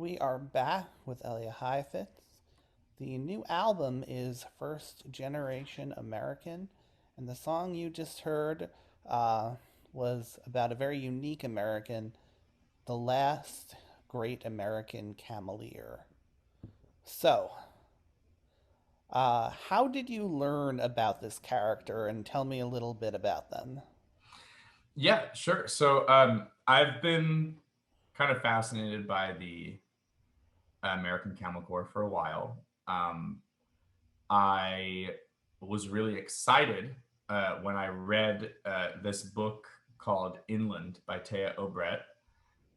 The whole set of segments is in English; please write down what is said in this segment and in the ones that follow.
We are back with Elliah Heifetz. The new album is First Generation American, and the song you just heard uh, was about a very unique American, the last great American cameleer. So, how did you learn about this character, and tell me a little bit about them? Yeah, sure. So I've been kind of fascinated by the American Camel Corps for a while. I was really excited when I read this book called Inland by Taya Obret,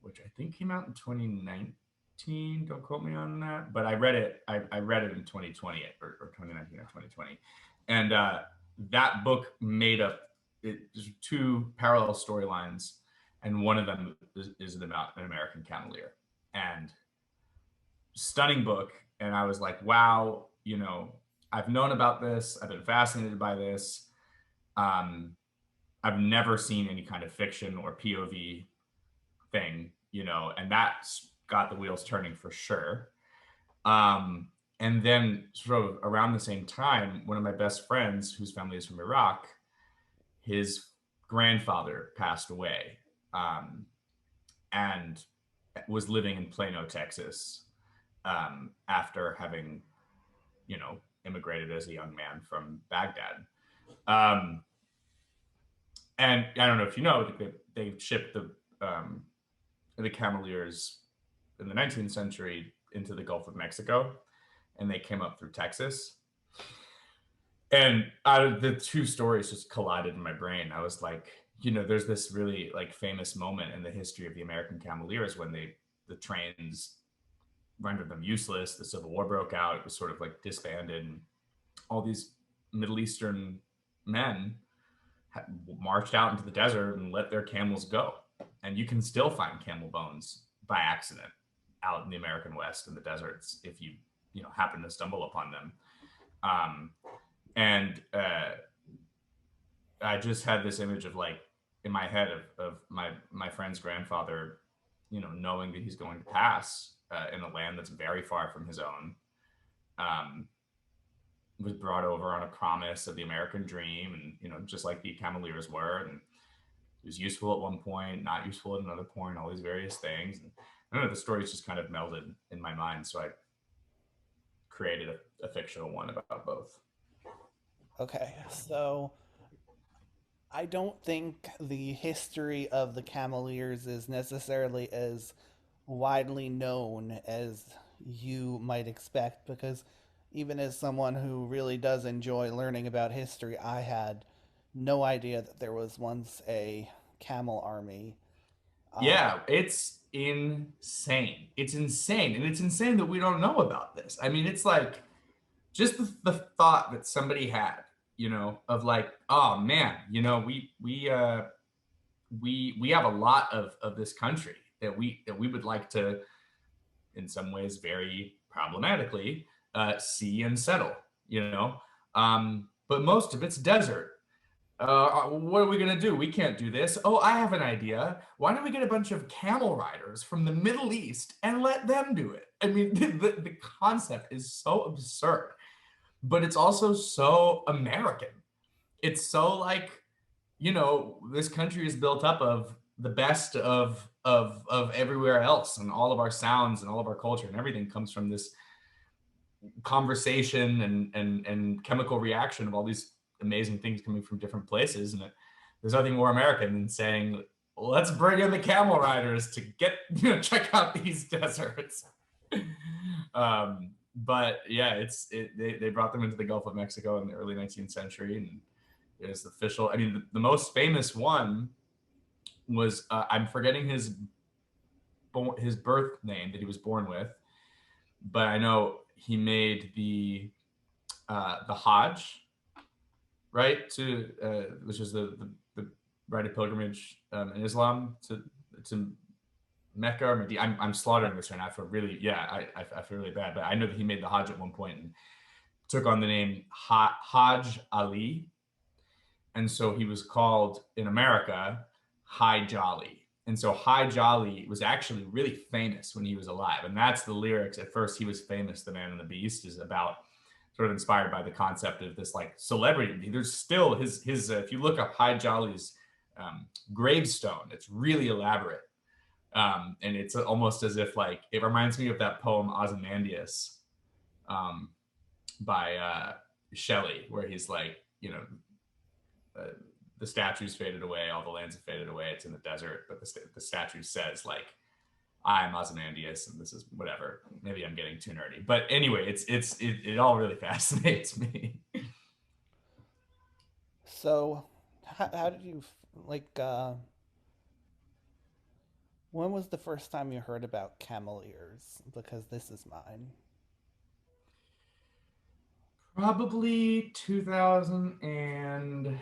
which I think came out in 2019. Don't quote me on that, but I read it. I read it in 2020 or 2019 or 2020, and that book made up two parallel storylines, and one of them is about an American Cavalier, and stunning book. And I was like, wow, I've known about this. I've been fascinated by this. Um, I've never seen any kind of fiction or POV thing, and that's got the wheels turning for sure. And then, sort of around the same time, one of my best friends, whose family is from Iraq, his grandfather passed away, and was living in Plano, Texas, after having, immigrated as a young man from Baghdad. Um, and I don't know if you know, they shipped the Cameliers in the 19th century into the Gulf of Mexico, and they came up through Texas. And the two stories just collided in my brain. I was like, there's this really like famous moment in the history of the American Cameliers when the trains rendered them useless. The Civil War broke out. It was sort of like disbanded. And all these Middle Eastern men marched out into the desert and let their camels go. And you can still find camel bones by accident out in the American West in the deserts if you happen to stumble upon them. Um, and I just had this image of, like, in my head of my friend's grandfather, knowing that he's going to pass in a land that's very far from his own. Um, was brought over on a promise of the American dream, and just like the Cameliers were, and it was useful at one point, not useful at another point, all these various things. And I don't know, the stories just kind of melded in my mind, so I created a fictional one about both. Okay, so I don't think the history of the Cameliers is necessarily as widely known as you might expect, because even as someone who really does enjoy learning about history, I had no idea that there was once a camel army. Um, Yeah, it's insane. It's insane. And it's insane that we don't know about this. I mean, it's like just the thought that somebody had, of like, oh man, we have a lot of this country that we would like to, in some ways, very problematically, see and settle. But most of it's desert. What are we going to do? We can't do this. Oh, I have an idea. Why don't we get a bunch of camel riders from the Middle East and let them do it? I mean, the concept is so absurd, but it's also so American. It's so like, this country is built up of the best of everywhere else, and all of our sounds and all of our culture and everything comes from this conversation and chemical reaction of all these amazing things coming from different places. And there's nothing more American than saying, let's bring in the camel riders to get check out these deserts. But yeah, they brought them into the Gulf of Mexico in the early 19th century, and it was official. I mean, the most famous one was, I'm forgetting his birth name that he was born with, but I know he made the Hajj, right, to which is the rite of pilgrimage in Islam to Mecca or Medina. I'm slaughtering this right now. I feel really, I feel really bad, but I know that he made the Hajj at one point and took on the name Hajj Ali, and so he was called in America High Jolly. And so High Jolly was actually really famous when he was alive. And that's the lyrics. At first, he was famous, The Man and the Beast, is about sort of inspired by the concept of this like celebrity. There's still his if you look up High Jolly's gravestone, it's really elaborate. And it's almost as if like it reminds me of that poem Ozymandias um, by Shelley, where he's like, the statues faded away, all the lands have faded away, it's in the desert, but the statue says like, I'm Ozymandias and this is whatever. Maybe I'm getting too nerdy, but anyway, it all really fascinates me. So, how did you like? When was the first time you heard about camel ears? Because this is mine. Probably 2015.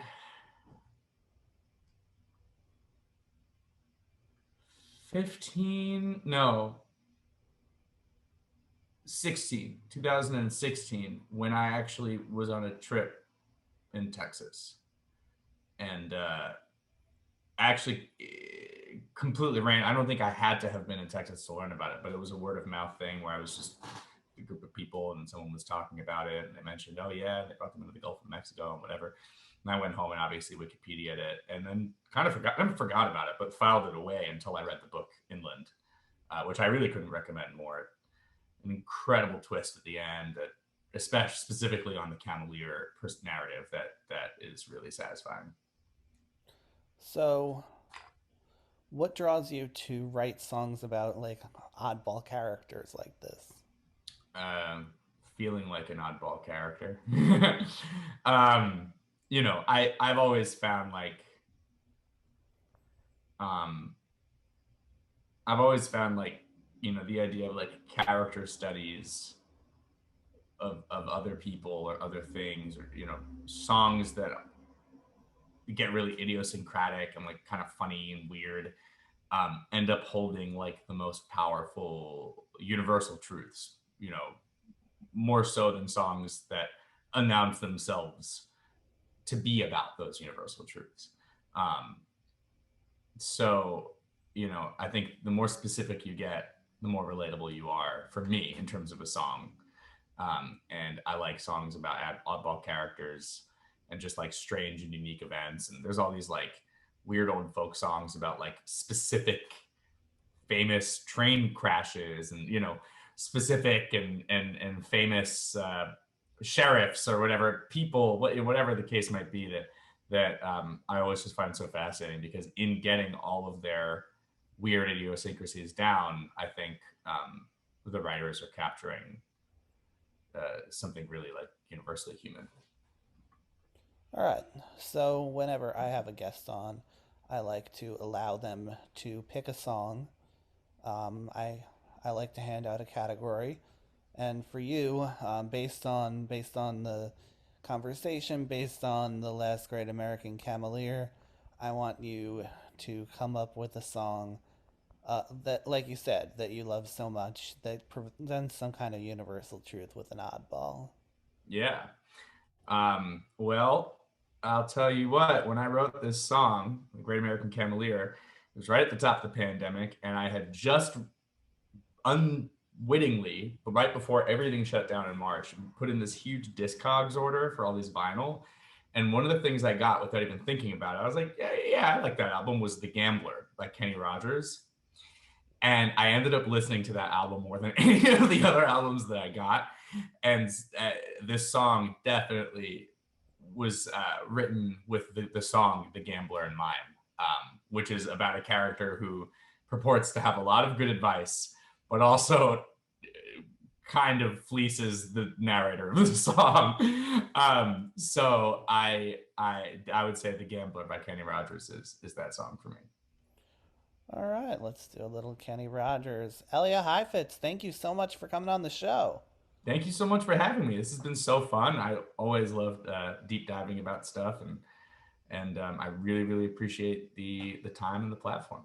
No, 2016, when I actually was on a trip in Texas, and actually completely ran. I don't think I had to have been in Texas to learn about it, but it was a word of mouth thing where I was just a group of people and someone was talking about it, and they mentioned, oh yeah, they brought them into the Gulf of Mexico and whatever. And I went home and obviously Wikipedia'd it, and then kind of forgot about it, but filed it away until I read the book Inland, which I really couldn't recommend more. An incredible twist at the end, that especially specifically on the Camelier narrative, that is really satisfying. So, what draws you to write songs about like oddball characters like this? um, Feeling like an oddball character. um, I've always found um, the idea of like character studies of other people or other things, or songs that get really idiosyncratic and like kind of funny and weird, end up holding like the most powerful universal truths, more so than songs that announce themselves to be about those universal truths. Um, so, I think the more specific you get, the more relatable you are for me in terms of a song. And I like songs about oddball characters and just like strange and unique events. And there's all these like weird old folk songs about like specific famous train crashes and, specific and famous sheriffs or whatever people, whatever the case might be, that I always just find so fascinating, because in getting all of their weird idiosyncrasies down, I think the writers are capturing something really like universally human. All right. So, whenever I have a guest on, I like to allow them to pick a song. I like to hand out a category, and for you, based on the conversation, based on the last great American Camelier, I want you to come up with a song that, like you said, that you love so much that presents some kind of universal truth with an oddball. Yeah. Well, I'll tell you what, when I wrote this song, The Great American Camelier, it was right at the top of the pandemic, and I had just unwittingly, but right before everything shut down in March, put in this huge Discogs order for all these vinyl. And one of the things I got without even thinking about it, I was like, yeah, I like that album, was The Gambler by Kenny Rogers. And I ended up listening to that album more than any of the other albums that I got. And this song definitely was written with the song The Gambler in mind, which is about a character who purports to have a lot of good advice, but also kind of fleeces the narrator of the song. So I would say The Gambler by Kenny Rogers is that song for me. All right, let's do a little Kenny Rogers. Elliah Heifetz, thank you so much for coming on the show. Thank you so much for having me. This has been so fun. I always loved deep diving about stuff, and I really appreciate the time and the platform.